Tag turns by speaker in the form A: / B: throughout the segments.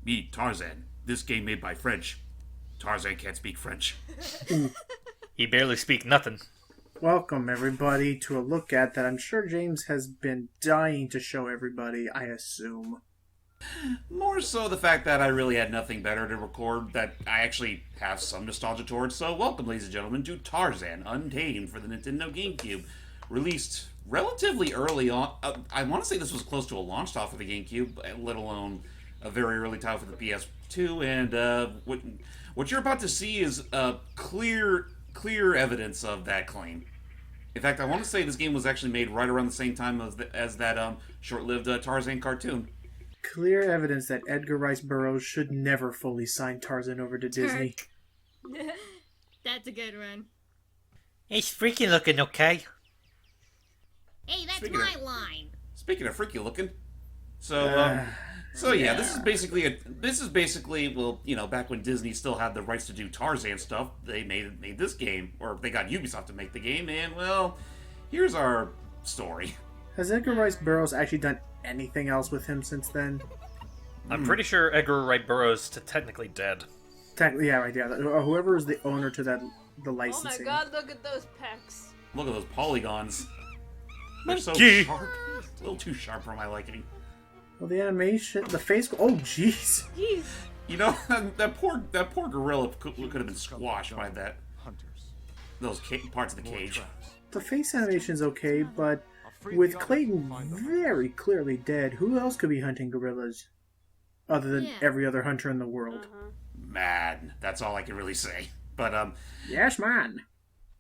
A: Me, Tarzan. This game made by French. Tarzan can't speak French.
B: He barely speak nothing.
C: Welcome, everybody, to a look at that I'm sure James has been dying to show everybody, I assume.
A: More so the fact that I really had nothing better to record that I actually have some nostalgia towards. So welcome, ladies and gentlemen, to Tarzan Untamed for the Nintendo GameCube. Released relatively early on. I want to say this was close to a launch title for the GameCube, let alone a very early title for the PS2. And what you're about to see is clear evidence of that claim. In fact, I want to say this game was actually made right around the same time as that short-lived Tarzan cartoon.
C: Clear evidence that Edgar Rice Burroughs should never fully sign Tarzan over to Disney.
D: That's a good one.
B: He's freaky looking, okay?
D: Hey, that's
A: Speaking
D: my
A: of-
D: line.
A: Speaking of freaky looking, so yeah, this is basically well, you know, back when Disney still had the rights to do Tarzan stuff, they made this game, or they got Ubisoft to make the game, and well, here's our story.
C: Has Edgar Rice Burroughs actually done anything else with him since then?
B: I'm pretty sure Edgar Wright Burroughs is technically dead.
C: Technically, yeah, right, yeah. Whoever is the owner to the
E: Oh my
C: licensing.
E: god, look at those pecs.
A: Look at those polygons. They're so
B: Monkey.
A: sharp. A little too sharp for my liking.
C: Well, the animation, the face. Oh, jeez.
E: Jeez.
A: You know, that poor gorilla could have been squashed by those parts of the cage.
C: The face animation's okay, but with Clayton very clearly dead, who else could be hunting gorillas? Other than
D: Yeah.
C: every other hunter in the world.
A: Man, that's all I can really say. But
C: Yes, man.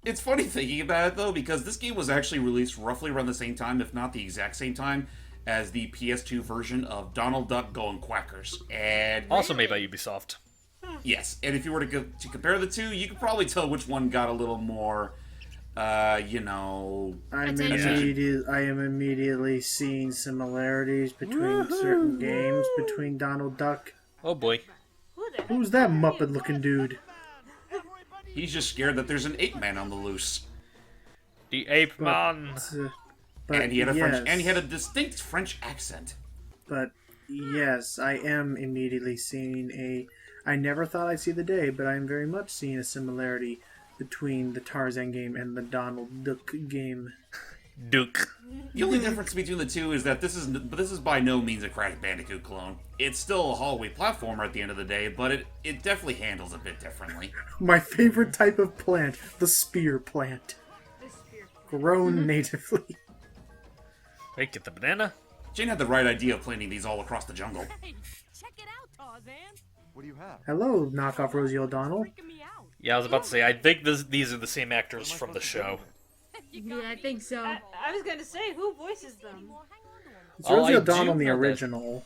A: it's funny thinking about it though, because this game was actually released roughly around the same time, if not the exact same time, as the PS2 version of Donald Duck Going Quackers. And
B: Also made by Ubisoft.
A: yes, and if you were to compare the two, you could probably tell which one got a little more, you know.
C: I am
D: Attention.
C: immediately seeing similarities between certain games between Donald Duck.
B: Oh boy.
E: Who the
C: Who's that Muppet-looking dude?
A: He's just scared that there's an ape man on the loose,
B: The Ape Man.
C: But
A: and he had a
C: yes,
A: French, and he had a distinct French accent.
C: But yes, I am immediately seeing a. I never thought I'd see the day, but I am very much seeing a similarity between the Tarzan game and the Donald Duck game.
B: Duke.
A: The only difference between the two is that this is by no means a Crash Bandicoot clone. It's still a hallway platformer at the end of the day, but it definitely handles a bit differently.
C: My favorite type of plant, the spear plant,
E: this spear?
C: grown natively.
B: Wait, get the banana?
A: Jane had the right idea of planting these all across the jungle.
F: Hey, check it out, Tarzan.
G: What do you have?
C: Hello, knockoff Rosie O'Donnell.
F: Freaking me out.
B: Yeah, I was about to say, I think these are the same actors from the show.
D: Yeah, I think so.
E: I was gonna say, who voices them?
C: It's
B: Oh,
C: Rosie
B: I
C: O'Donnell
B: do
C: in the
B: know that.
C: original.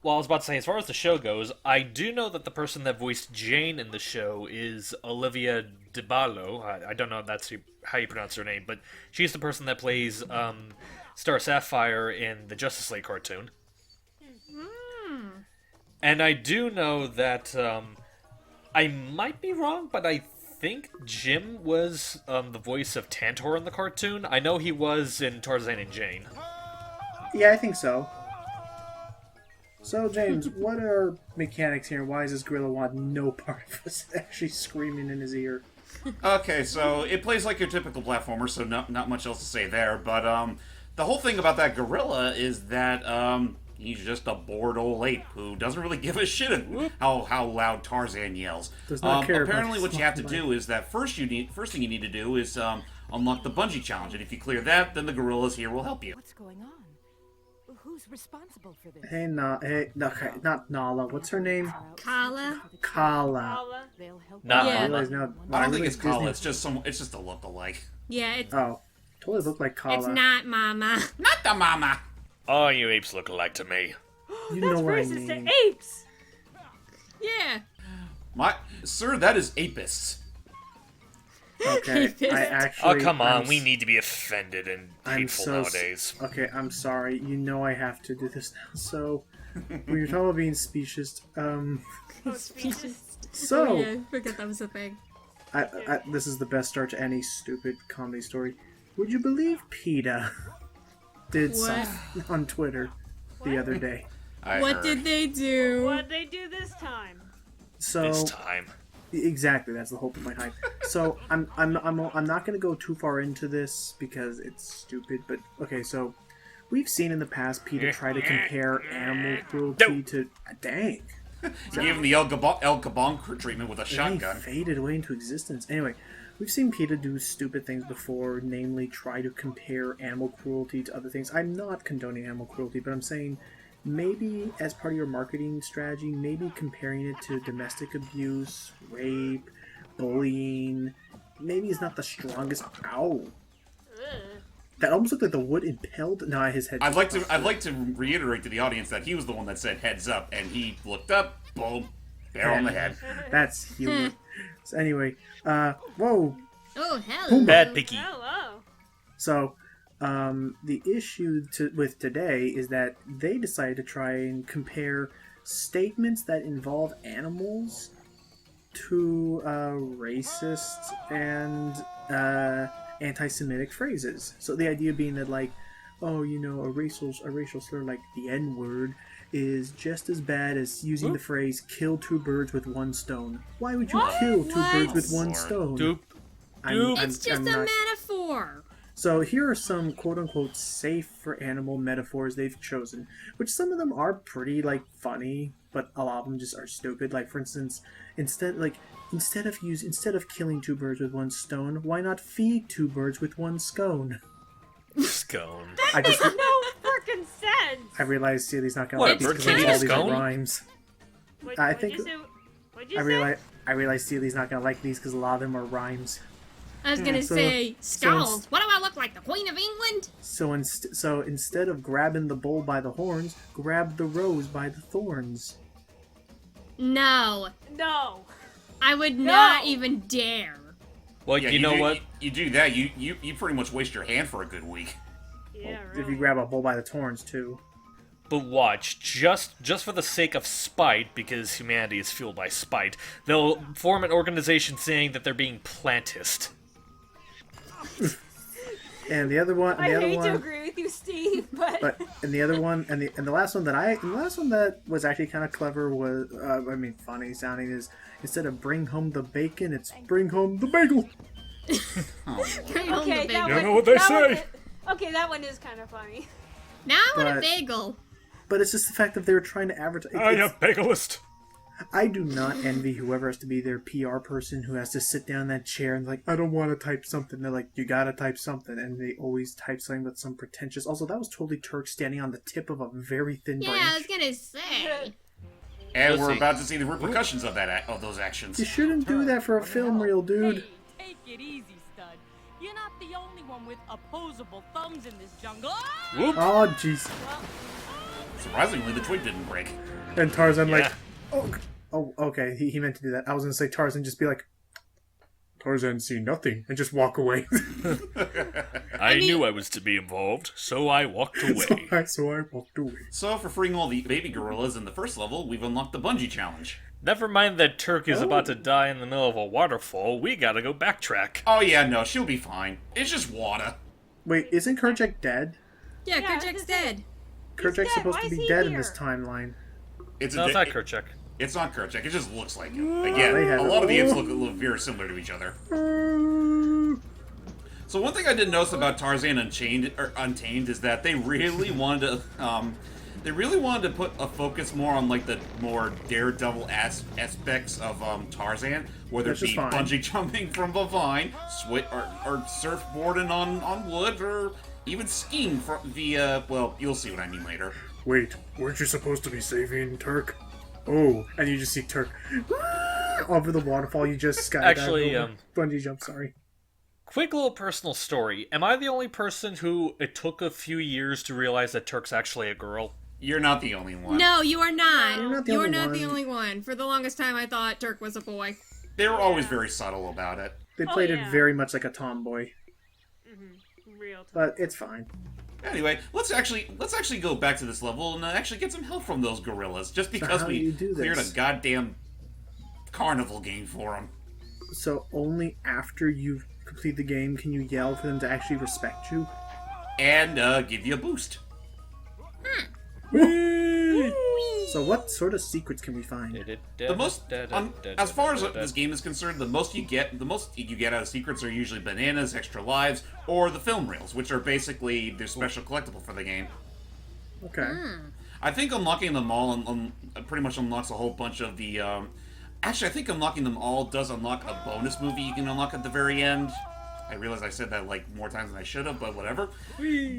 B: Well, I was about to say, as far as the show goes, I do know that the person that voiced Jane in the show is Olivia DeBarlo. I don't know if that's how you pronounce her name, but she's the person that plays Star Sapphire in the Justice League cartoon. And I do know that, I might be wrong, but I think Jim was the voice of Tantor in the cartoon. I know he was in Tarzan and Jane.
C: Yeah, I think so. So, James, what are mechanics here? Why does this gorilla want no part of us actually screaming in his ear?
A: Okay, so it plays like your typical platformer, so not much else to say there. But the whole thing about that gorilla is that he's just a bored old ape who doesn't really give a shit how loud Tarzan yells.
C: Does not care about
A: Apparently,
C: his
A: what you have to
C: small
A: do is that first thing you need to do is unlock the bungee challenge, and if you clear that, then the gorillas here will help you.
F: What's going on? Who's responsible for this?
C: Hey, okay, not Nala. What's her name?
D: Kala?
C: Kala.
E: Paula?
F: They'll help
B: Nah.
C: I
D: Yeah.
C: realize now.
A: I don't think it's
C: Disney-
A: Kala. It's just a look-alike.
D: Yeah, it's
C: Oh, totally looked like Kala.
D: it's not Mama.
A: Not the mama.
B: Oh, you apes look alike to me.
C: You
E: That's
C: know what I
E: racist
C: mean.
E: to apes!
D: Yeah.
A: Sir, that is apists.
C: Okay,
D: Apist.
C: I actually.
B: Oh, come on,
C: I'm
B: we
C: s-
B: need to be offended and
C: I'm
B: hateful
C: so
B: nowadays.
C: Okay, I'm sorry. You know I have to do this now. So, when you're talking about being specious,
D: Speeches.
C: so
D: Oh, yeah, I forgot that was a thing.
C: this is the best start to any stupid comedy story. Would you believe PETA did
D: What?
C: something on Twitter the other day?
A: I
D: What
A: heard.
D: did they do?
E: What'd they do this time?
C: So
B: This time.
C: exactly, that's the whole point behind. So I'm not going to go too far into this because it's stupid. But okay, so we've seen in the past PETA try to compare animal cruelty to dang.
A: You gave him the El Gabon treatment with a
C: They
A: shotgun.
C: faded away into existence. Anyway, we've seen PETA do stupid things before, namely try to compare animal cruelty to other things. I'm not condoning animal cruelty, but I'm saying maybe as part of your marketing strategy, maybe comparing it to domestic abuse, rape, bullying, maybe is not the strongest. Ow.
E: Ugh.
C: That almost looked like the wood impelled. No, his head.
A: I'd like to reiterate to the audience that he was the one that said heads up, and he looked up, boom, there on the head.
C: That's humor. So anyway, whoa.
D: Oh, hello.
B: Bad picky.
E: Hello.
C: So, the issue with today is that they decided to try and compare statements that involve animals to racist and anti-Semitic phrases. So the idea being that, like, oh, you know, a racial slur like the N-word is just as bad as using the phrase "kill two birds with one stone." Why would you kill two birds with one
A: Lord.
C: stone?
B: Doop.
D: It's just a metaphor.
C: So here are some quote-unquote safe for animal metaphors they've chosen, which some of them are pretty, like, funny, but a lot of them just are stupid. Like, for instance, instead of killing two birds with one stone, why not feed two birds with one scone?
B: Scone.
C: I just
E: No freaking sense.
C: I realized Seely's not gonna
B: What,
C: like these
B: bird
C: because
B: can't eat
C: all
B: a
C: these are
B: scone?
C: rhymes.
E: What,
C: I
E: what'd
C: think-
E: you say? What'd you
C: I
E: say?
C: realize Seely's not gonna like these because a lot of them are rhymes.
D: I was gonna
C: so-
D: say,
C: so
D: skulls. What do I look like, the Queen of England?
C: So instead of grabbing the bull by the horns, grab the rose by the thorns.
D: No,
E: No.
D: I would not even dare.
B: Well,
A: Yeah,
B: you know
A: do,
B: what?
A: You do that, you pretty much waste your hand for a good week.
E: Yeah,
C: If
E: really.
C: you grab a bull by the horns too.
B: But watch, just for the sake of spite, because humanity is fueled by spite, they'll form an organization saying that they're being plantist.
C: And the other one, and
E: I
C: the other
E: hate to
C: one,
E: agree with you, Steve, but
C: and the other one, and the last one that was actually kind of clever was, funny sounding is instead of bring home the bacon, it's bring home the bagel.
D: Bring home
E: okay,
D: the
E: that
D: bagel.
E: one.
B: know what they
E: that one
B: say.
E: is- okay, that one is kind of funny.
D: Now I want a
C: But-
D: bagel.
C: But it's just the fact that they're trying to advertise.
B: I am bagelist.
C: I do not envy whoever has to be their PR person who has to sit down in that chair and like, I don't want to type something. They're like, you gotta type something, and they always type something with some pretentious. Also, that was totally Turk standing on the tip of a very thin
D: Yeah, I was
C: branch.
D: gonna say.
A: And
B: Let's
A: we're
B: see.
A: about to see the repercussions of those actions.
C: You shouldn't do that for a film reel, dude.
F: Hey, take it easy, stud. You're not the only one with opposable thumbs in this jungle.
B: Whoop.
C: Oh, jeez.
A: Surprisingly, the twig didn't break.
C: And Tarzan like,
B: Yeah.
C: oh, okay. He meant to do that. I was gonna say Tarzan just be like, Tarzan see nothing and just walk away.
B: I knew I was to be involved, so I walked away.
C: so I walked away.
A: So, for freeing all the baby gorillas in the first level, we've unlocked the bungee challenge.
B: Never mind that Turk is about to die in the middle of a waterfall, we gotta go backtrack.
A: Oh yeah, no, she'll be fine. It's just water.
C: Wait, isn't Kerchak dead?
D: Yeah,
E: Yeah,
D: Kerchak's
E: this
D: dead.
C: Kerchak's
E: dead.
C: supposed
E: Why
C: to
E: is
C: be
E: he
C: dead in
E: here?
C: this timeline.
A: It's
B: No,
A: a
B: it's
A: di-
B: not Kerchak.
A: It's not Kerchak, it just looks like him.
C: they
A: Again,
C: have
A: a
C: it.
A: lot of the imps look very similar to each other. So one thing I did notice about Tarzan Untamed is that they really wanted to put a focus more on like the more daredevil aspects of Tarzan, whether
C: Which
A: it
C: is
A: be
C: fine.
A: bungee jumping from a vine, or surfboarding on wood, or even skiing via. Well, you'll see what I mean later.
C: Wait, weren't you supposed to be saving Turk? Oh, and you just see Turk over the waterfall. You just skydived
B: Actually,
C: over. Bungee jump. Sorry.
B: Quick little personal story. Am I the only person who it took a few years to realize that Turk's actually a girl?
A: You're not the only one.
D: No, you are not.
C: You're not the
D: You are
C: only
D: not
C: one.
D: the only one. For the longest time, I thought Turk was a boy.
A: They were always very subtle about it.
C: They played
E: yeah.
C: it very much like a tomboy,
E: Real.
C: but it's fine.
A: Anyway, let's actually go back to this level and actually get some help from those gorillas. Just because
C: how do
A: we
C: you do
A: cleared
C: this?
A: a goddamn carnival game for them.
C: So only after you complete the game can you yell for them to actually respect you.
A: And give you a boost.
C: So what sort of secrets can we find?
A: The most, as far as this game is concerned, the most you get out of secrets are usually bananas, extra lives, or the film reels, which are basically their special collectible for the game.
C: Okay.
A: I think unlocking them all pretty much unlocks a whole bunch of the. Actually, I think unlocking them all does unlock a bonus movie you can unlock at the very end. I realize I said that like more times than I should have, but whatever.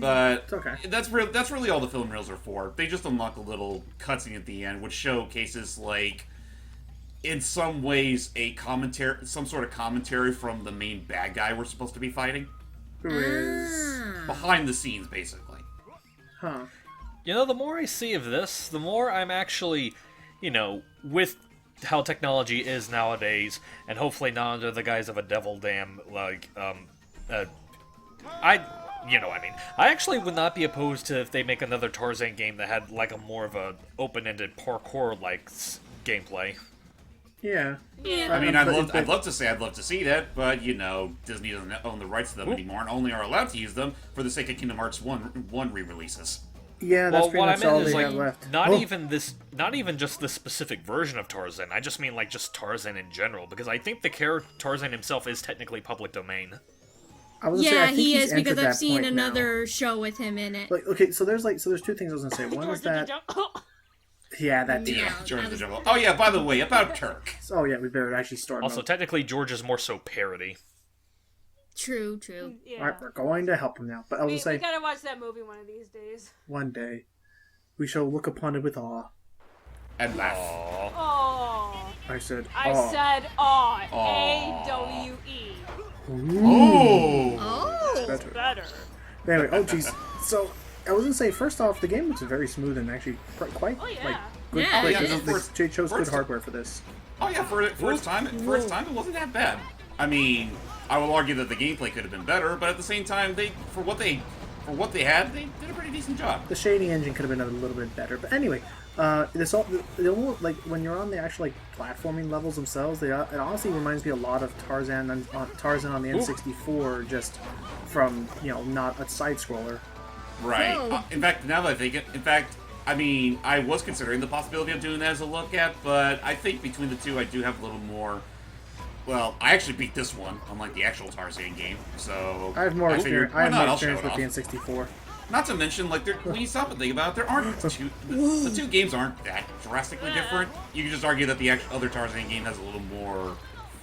A: But
C: It's okay.
A: that's really all the film reels are for. They just unlock a little cutscene at the end, which showcases like, in some ways, some sort of commentary from the main bad guy we're supposed to be fighting.
C: Who is?
A: Behind the scenes, basically.
C: Huh.
B: You know, the more I see of this, the more I'm actually, with how technology is nowadays, and hopefully not under the guise of a devil dam, I actually would not be opposed to if they make another Tarzan game that had like a more of a open-ended parkour-like gameplay.
C: Yeah.
D: Yeah.
A: I mean, I'd love to see that, but Disney doesn't own the rights to them anymore, and only are allowed to use them for the sake of Kingdom Hearts 1 re-releases.
C: Yeah, that's
B: Well,
C: pretty
B: what I
C: much all
B: meant is
C: they have
B: like
C: left.
B: not even just the specific version of Tarzan. I just mean like just Tarzan in general, because I think the character Tarzan himself is technically public domain.
C: I was gonna say, I
D: Yeah,
C: think
D: he
C: he's
D: is because
C: entered
D: I've
C: that
D: seen
C: point now.
D: another show with him in it.
C: Like, okay, so there's two things I was gonna say. One is that, yeah, that too.
D: Yeah.
A: George
D: that
A: the
D: was-
A: Jungle. Oh yeah, by the way, about Turk.
C: Oh yeah, we better actually start.
B: Also,
C: mode.
B: technically, George is more so parody.
D: True, true.
E: Yeah.
C: All right, we're going to help him now. But I was
E: We
C: gonna say,
E: gotta watch that movie one of these days.
C: one day, we shall look upon it with awe.
A: And laugh.
B: Aww.
E: Oh,
C: I said,
E: I
C: awe.
E: said awe.
A: Aw.
E: AWE.
A: Oh!
D: Oh!
C: Better.
E: Better.
C: Anyway, oh jeez. So I was gonna say, first off, the game looks very smooth and actually quite
E: Oh, yeah.
C: like good.
D: Yeah.
C: Like,
A: Yeah,
C: this-
A: no,
C: this- they chose good
A: first-
C: hardware for this.
A: Oh yeah, for its time, it wasn't that bad. I mean, I will argue that the gameplay could have been better, but at the same time, for what they had, they did a pretty decent job.
C: The shading engine could have been a little bit better, but anyway, this all like when you're on the actual like platforming levels themselves, it honestly reminds me a lot of Tarzan on the N64, just from not a side scroller.
A: Right.
D: Oh.
A: In fact, now that I think it, I mean, I was considering the possibility of doing that as a look at, but I think between the two, I do have a little more. Well, I actually beat this one, unlike the actual Tarzan game, so
C: I have more
A: figured,
C: experience.
A: why
C: I have
A: not?
C: more
A: I'll show
C: experience
A: it
C: with the
A: off.
C: N64.
A: Not to mention, like, when you stop and think about it, there aren't the two games aren't that drastically different. You can just argue that the other Tarzan game has a little more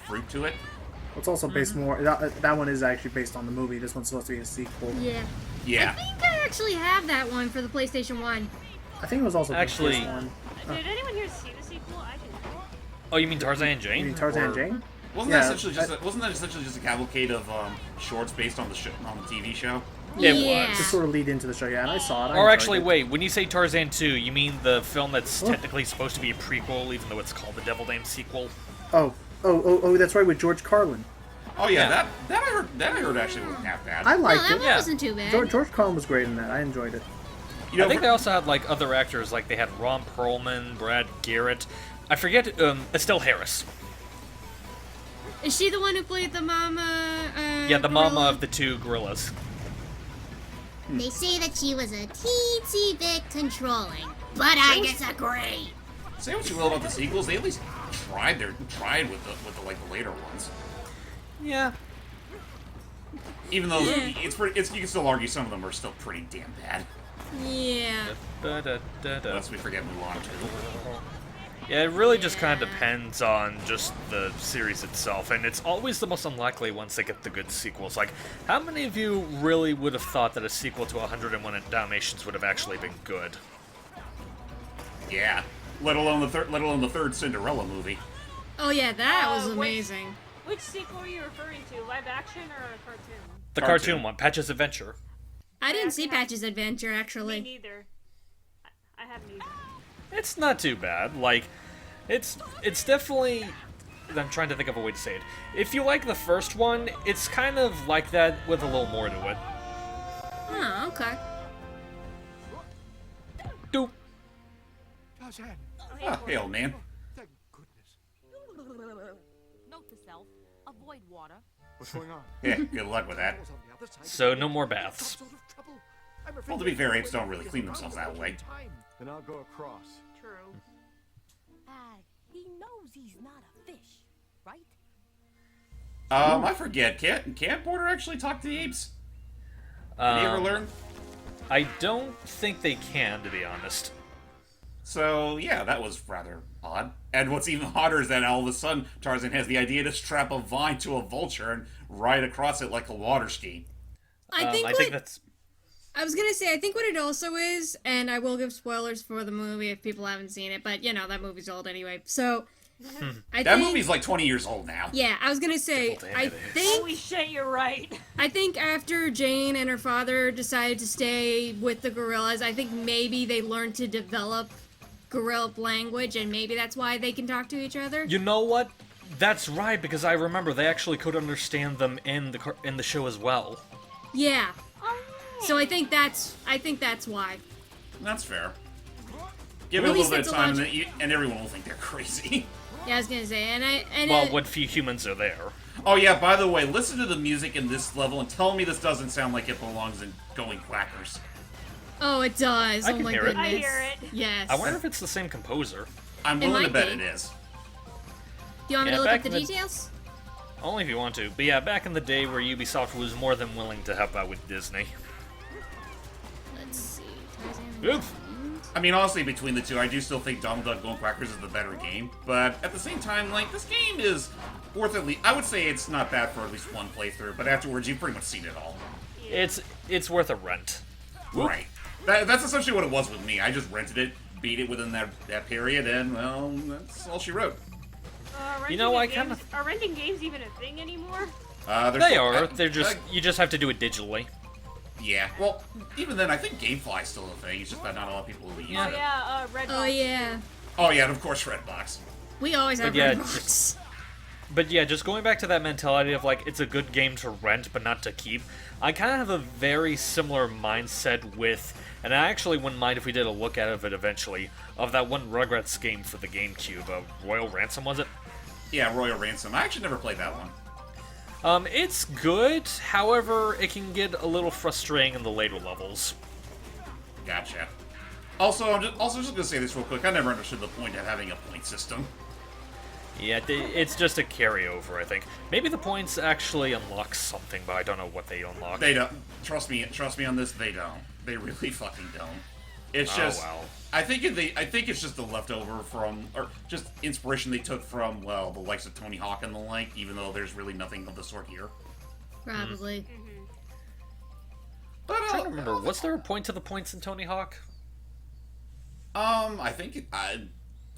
A: fruit to it.
C: It's also based more. That one is actually based on the movie. This one's supposed to be a sequel.
D: Yeah.
A: Yeah.
D: I think I actually have that one for the PlayStation 1.
C: I think it was also the
B: Actually-
C: first one.
E: Did anyone here see the sequel? I didn't.
B: Oh, you mean Tarzan and
C: You
B: Jane?
C: mean Tarzan
B: Or-
C: and Jane?
A: Wasn't
C: Yeah,
A: that essentially just a cavalcade of shorts based on the TV show?
B: Yeah, it
D: Yeah.
B: was.
C: To sort of lead into the show, yeah, and I saw it. I
B: Or
C: enjoyed
B: actually,
C: it.
B: wait, when you say Tarzan 2, you mean the film that's
C: Oh.
B: technically supposed to be a prequel, even though it's called the Devil Dam sequel?
C: Oh, that's right, with George Carlin.
A: Oh yeah,
B: Yeah.
A: that I heard actually wasn't half bad.
C: I
D: No,
C: liked
D: that
C: it.
D: one
B: Yeah.
D: wasn't too bad.
C: George Carlin was great in that. I enjoyed it.
A: You know,
B: I think they also had like other actors, like they had Ron Perlman, Brad Garrett. I forget, Estelle Harris.
D: Is she the one who played the mama?
B: Yeah, the mama
D: gorilla?
B: of the two gorillas.
G: They say that she was a teensy bit controlling, but I disagree.
A: say what you will about the sequels, they at least tried with the later ones.
B: Yeah.
A: Even though you can still argue some of them are still pretty damn bad.
D: Yeah.
B: Da-da-da-da.
A: Unless we forget Mulan too.
B: Yeah, it really just kind of depends on just the series itself, and it's always the most unlikely once they get the good sequels. Like, how many of you really would have thought that a sequel to 101 Dalmatians would have actually been good?
A: Yeah. Let alone the third Cinderella movie.
D: Oh yeah, that was
E: wait.
D: amazing.
E: Which sequel are you referring to? Live action or a cartoon?
B: The
A: Cartoon.
B: cartoon one, Patch's Adventure.
D: I didn't see Patch's Adventure
E: Me
D: actually.
E: neither. I haven't either.
B: It's not too bad. Like, it's definitely. I'm trying to think of a way to say it. If you like the first one, it's kind of like that with a little more to it.
D: Oh, okay.
B: Doop.
A: Oh, hey, old man.
F: Note to self: avoid water.
H: What's going on?
A: Yeah, good luck with that.
B: So no more baths.
A: Well, to be fair, apes don't really clean themselves that way.
H: Then I'll go across.
E: True.
F: He knows he's not a fish, right?
A: I forget. Can Porter actually talk to the apes? Did he ever learn?
B: I don't think they can, to be honest.
A: So, yeah, that was rather odd. And what's even odder is that all of a sudden, Tarzan has the idea to strap a vine to a vulture and ride across it like a water ski.
D: I think
B: that's...
D: I was gonna say, I think what it also is, and I will give spoilers for the movie if people haven't seen it, but, you know, that movie's old anyway. So,
A: That movie's like 20 years old now.
D: Yeah, I was gonna say, I think...
E: Holy shit, you're right.
D: I think after Jane and her father decided to stay with the gorillas, I think maybe they learned to develop gorilla language, and maybe that's why they can talk to each other.
B: You know what? That's right, because I remember they actually could understand them in the show as well.
D: Yeah. So I think that's why.
A: That's fair. Give it a little bit of time, and everyone will think they're crazy.
D: Yeah, I was gonna say,
B: well, what few humans are there.
A: Oh yeah, by the way, listen to the music in this level and tell me this doesn't sound like it belongs in Going Quackers.
D: Oh, it does.
B: I
D: oh
B: can
D: my
B: hear it.
D: goodness.
E: I hear it.
D: Yes.
B: I wonder if it's the same composer.
A: I'm
D: It
A: willing to
D: might
A: bet
D: be.
A: it is.
D: Do you want me
B: Yeah,
D: to look up
B: back
D: the
B: in the-
D: details?
B: Only if you want to. But yeah, back in the day where Ubisoft was more than willing to help out with Disney.
D: Let's see. Tarzan
B: Oof.
D: Untamed.
A: I mean, honestly, between the two, I do still think Donald Duck Going Quackers is the better game. But at the same time, like, this game is worth at least... I would say it's not bad for at least one playthrough, but afterwards, you've pretty much seen it all.
B: It's worth a rent.
A: Right. That's essentially what it was with me. I just rented it, beat it within that period, and, well, that's all she wrote.
B: You know, I
E: kind of... Are renting games even a thing anymore?
B: They are. They're just... you just have to do it digitally.
A: Yeah. Well, even then, I think GameFly is still a thing. It's just that not a lot of people use
E: Oh
A: it.
E: yeah, Redbox.
D: Oh yeah.
A: Oh, yeah, and of course, Redbox.
D: We always have
B: yeah,
D: Redbox.
B: But yeah, just going back to that mentality of, like, it's a good game to rent, but not to keep, I kind of have a very similar mindset with, and I actually wouldn't mind if we did a look at it eventually, of that one Rugrats game for the GameCube, Royal Ransom, was it?
A: Yeah, Royal Ransom. I actually never played that one.
B: It's good, however, it can get a little frustrating in the later levels.
A: Gotcha. Also, I'm just gonna say this real quick. I never understood the point of having a point system.
B: Yeah, it's just a carryover, I think. Maybe the points actually unlock something, but I don't know what they unlock.
A: They don't. Trust me on this. They don't. They really fucking don't. It's just.
B: Oh, wow.
A: I think it's just the leftover from, or just inspiration they took from, well, the likes of Tony Hawk and the like. Even though there's really nothing of the sort here.
D: Probably.
A: But
B: I'm trying to remember, was there a point to the points in Tony Hawk?
A: I think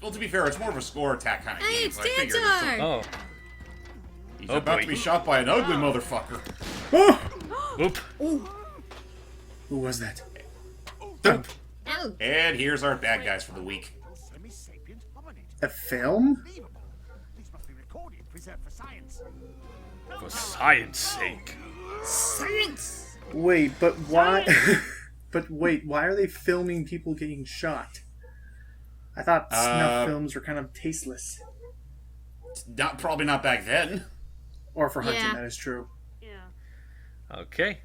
A: well, to be fair, it's more of a score attack kind of
D: Hey,
A: game.
D: it's
A: So I figured
D: dance time!
B: Oh.
A: he's
B: Oh,
A: about
B: boy.
A: to be shot by an ugly motherfucker.
B: Oop.
C: Who was that?
B: Oop.
D: Oh.
A: And here's our bad guys for the week.
C: A film?
B: For science sake.
D: Science!
C: Wait, but why? But wait, why are they filming people getting shot? I thought snuff films were kind of tasteless.
A: Probably not back then.
C: Or for hunting,
D: Yeah.
C: that is true.
E: Yeah.
B: Okay.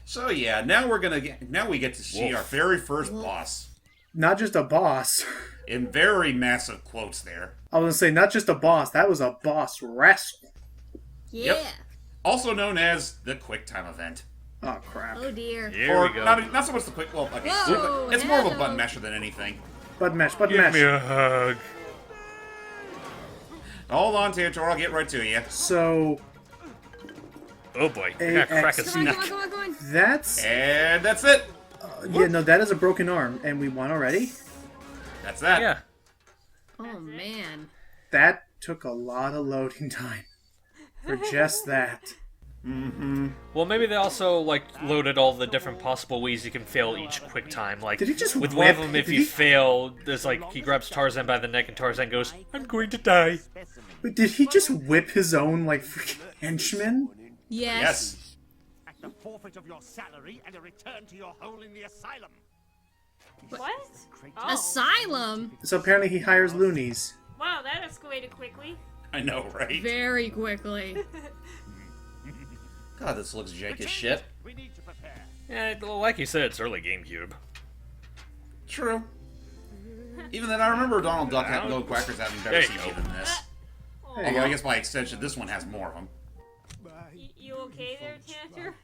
A: So yeah, now we get to see
B: Wolf.
A: our very first boss.
C: Not just a boss.
A: In very massive quotes there.
C: I was gonna say, not just a boss, that was a boss wrestle.
D: Yeah.
A: Yep. Also known as the QuickTime event.
C: Oh, crap.
D: Oh dear.
B: Here
A: Or
B: we go.
A: not so much the quick. Well, okay,
D: Whoa,
A: it's more of a
D: hello.
A: button masher than anything.
C: Button mash, button
B: Give
C: mash.
B: me a hug.
A: Hold on, Tantor, I'll get right to you.
C: So,
B: Oh boy, I gotta crack his
D: Come on,
B: neck.
D: come on, come on, come on.
C: that's...
A: And that's it.
C: Yeah, no, that is a broken arm, and we won already?
A: That's that.
B: Yeah.
D: Oh man.
C: That took a lot of loading time. For just that.
B: Well, maybe they also, like, loaded all the different possible ways you can fail each quick time. Like,
C: Did he just
B: with one of
C: whip-
B: them, if
C: did
B: you
C: he-
B: fail, there's like, he grabs Tarzan by the neck and Tarzan goes, I'm going to die.
C: But did he just whip his own, like, freaking henchman?
D: Yes.
A: Yes.
H: At the forfeit of your salary and a return to your hole in the asylum.
E: What? Oh.
D: Asylum.
C: So apparently he hires loonies.
E: Wow, that escalated quickly.
A: I know, right?
D: Very quickly.
A: God, this looks jank as shit.
H: We need to prepare.
B: Yeah, like you said, it's early GameCube.
A: True. Even then, I remember Donald Duck and Go Quackers having better
B: There you
A: CG
B: go.
A: than this.
C: There you
A: Although I
C: go.
A: guess by extension, this one has more of them.
E: You okay there, Tanner?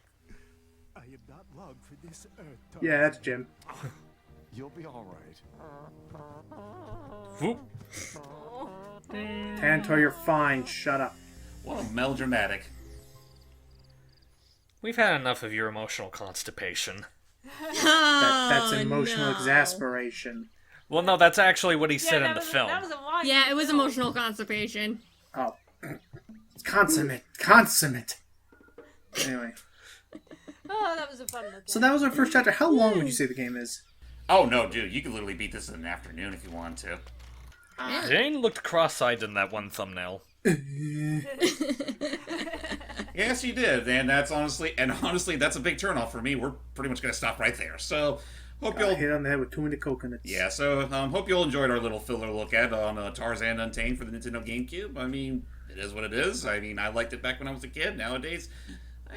H: I am not long for this earth.
C: Yeah, that's Jim.
H: You'll be all right.
B: Whoop.
C: Tantor, you're fine. Shut up.
A: What a melodramatic.
B: We've had enough of your emotional constipation.
C: That's emotional
D: no.
C: exasperation.
B: Well, no, that's actually what he
E: Yeah,
B: said
E: that
B: in the
E: was
B: film.
E: That was a line.
D: Yeah, it was
E: film.
D: emotional constipation.
C: Oh. Consummate. Consummate. Anyway.
E: Oh, that was a fun look.
C: So that was our first chapter. How long would you say the game is?
A: Oh no, dude, you could literally beat this in an afternoon if you wanted to.
B: Jane looked cross-eyed in that one thumbnail.
A: Yes, you did, and honestly, that's a big turnoff for me. We're pretty much gonna stop right there. So, hope
C: Got
A: you'll
C: hit on the head with too many coconuts.
A: Yeah, so hope you all enjoyed our little filler look at on Tarzan Untamed for the Nintendo GameCube. I mean, it is what it is. I mean, I liked it back when I was a kid. Nowadays,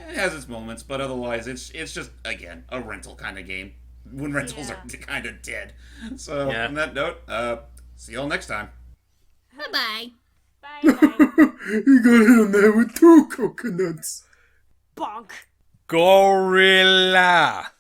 A: it has its moments, but otherwise, it's just, again, a rental kind of game. When rentals are kind of dead. So,
B: Yeah.
A: on that note, see you all next time.
D: Bye-bye.
E: Bye, bye.
C: You got hit on the head with 2 coconuts.
E: Bonk.
B: Gorilla!